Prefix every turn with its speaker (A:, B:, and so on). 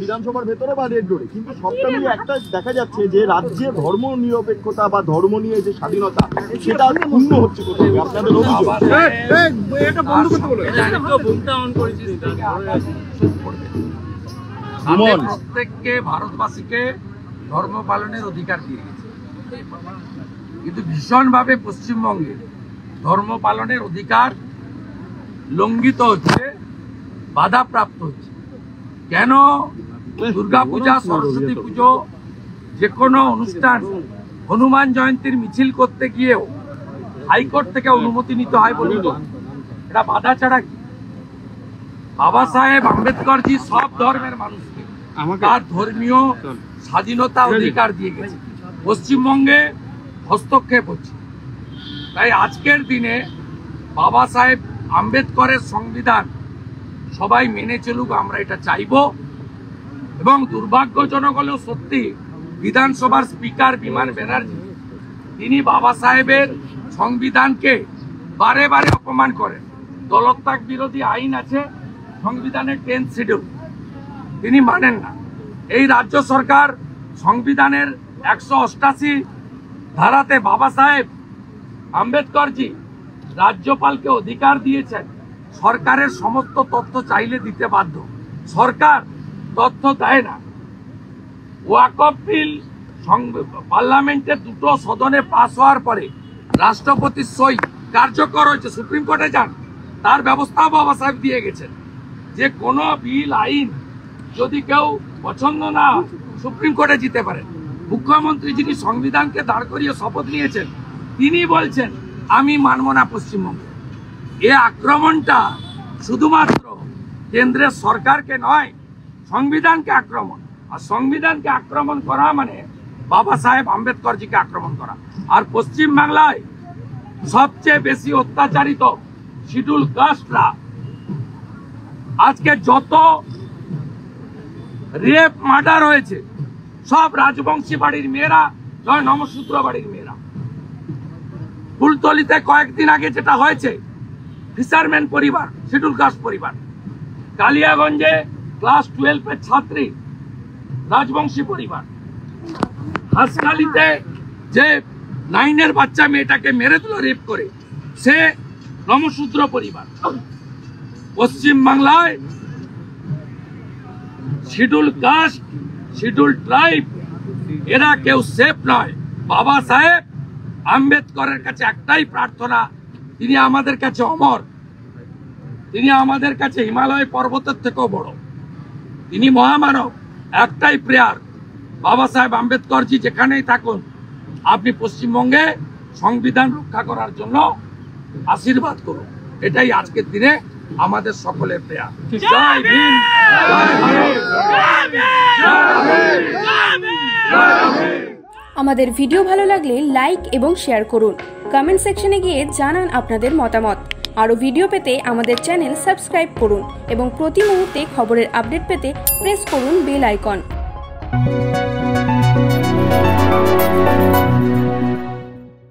A: বিধানসভার ভেতরে বা রেড রোডে, কিন্তু সবটা মিলিয়ে একটা দেখা যাচ্ছে যে রাজ্যে ধর্ম নিরপেক্ষতা বা ধর্ম নিয়ে যে স্বাধীনতা সেটা পূর্ণ হচ্ছে কোথাও। আপনাদের
B: প্রত্যেককে ভারতবাসীকে ধর্ম পালনের অধিকার দিয়ে গেছে, কিন্তু ভীষণভাবে পশ্চিমবঙ্গে ধর্ম পালনের অধিকার লঙ্ঘিত হচ্ছে, বাধাপ্রাপ্ত হচ্ছে। কেন দুর্গাপূজা, সরস্বতী পুজো, যে কোনো অনুষ্ঠান, হনুমান জয়ন্তীর মিছিল করতে গিয়েও হাইকোর্ট থেকে অনুমতি নিতে হয় বলুন তো? এটা বাধা ছাড়া কি? বাবা সাহেব আম্বেদকরজি সব ধর্মের মানুষকে তার ধর্মীয় স্বাধীনতা অধিকার দিয়ে গেছে, পশ্চিমবঙ্গে হস্তক্ষেপ হচ্ছে। তাই আজকের দিনে বাবা সাহেব আম্বেদকরের সংবিধান সবাই মেনে চলুক, আমরা এটা চাইব। এবং দুর্ভাগ্যজনক হলেও সত্যি, বিধানসভার স্পিকার বিমান ব্যানার্জি তিনি বাবা সাহেবের সংবিধানকে বারে বারে অপমান করেন। দলত্যাগ বিরোধী আইন আছে সংবিধানের 10th শিডিউল, তিনি মানেন না। এই রাজ্য সরকার সংবিধানের 188 ধারাতে বাবা সাহেব আম্বেদকরজি রাজ্যপালকে অধিকার দিয়েছেন সরকারের সমস্ত তথ্য চাইলে দিতে বাধ্য। সরকার তথ্য দেয় না। ওয়াকফ বিল পার্লামেন্টের দুটো সদনে পাস হওয়ার পরে রাষ্ট্রপতির সই কার্যকর হয়েছে, সুপ্রিম কোর্টে যান, তার ব্যবস্থা বাবা সাহেব দিয়ে গেছেন যে কোনো বিল আইন যদি কেউ পছন্দ না সুপ্রিম কোর্টে যেতে পারে। মুখ্যমন্ত্রী যিনি সংবিধানকে দাঁড় করিয়ে শপথ নিয়েছেন তিনি বলছেন আমি মানব না পশ্চিমবঙ্গে। এ আক্রমণটা শুধুমাত্র কেন্দ্রের সরকারকে নয়, সংবিধানকে আক্রমণ। আর সংবিধানকে আক্রমণ করা মানে বাবা সাহেব আম্বেদকরজিকে আক্রমণ করা। আর পশ্চিম বাংলায় সবচেয়ে বেশি অত্যাচারিত শিডিউল কাস্টরা, আজকে যত রেপ মার্ডার হয়েছে সব রাজবংশী বাড়ির মেয়েরা, নয় নমশূদ্র বাড়ির মেয়েরা। ফুলতলিতে কয়েকদিন আগে যেটা হয়েছে, ফিশারম্যান পরিবার, শিডিউল কাস্ট পরিবার। কালিয়াগঞ্জে ক্লাস 12-এর ছাত্রী, রাজবংশী পরিবার। হাসখালিতে যে 9-এর বাচ্চা মেয়েটাকে মেরে দিল রেপ করে, সে নমশূদ্র পরিবার। পশ্চিম বাংলায় শিডিউল কাস্ট, শিডিউল ট্রাইব, এরা কেউ সেফ নয়। বাবা সাহেব আম্বেদকরের কাছে একটাই প্রার্থনা, তিনি আমাদের কাছে অমর, তিনি আমাদের কাছে হিমালয় পর্বতের থেকেও বড়, তিনি মহামানব। একটাই প্রেয়ার, বাবা সাহেব আম্বেদকরজি যেখানেই থাকুন, আপনি পশ্চিমবঙ্গে সংবিধান রক্ষা করার জন্য আশীর্বাদ করুন। এটাই আজকের দিনে আমাদের সকলের প্রেয়ার। জয় ভীম,
C: আমাদের ভিডিও ভালো লাগলে লাইক এবং শেয়ার করুন। কমেন্ট সেকশনে গিয়ে জানান আপনাদের মতামত। আরও ভিডিও পেতে আমাদের চ্যানেল সাবস্ক্রাইব করুন এবং প্রতি মুহূর্তে খবরের আপডেট পেতে প্রেস করুন বেল আইকন।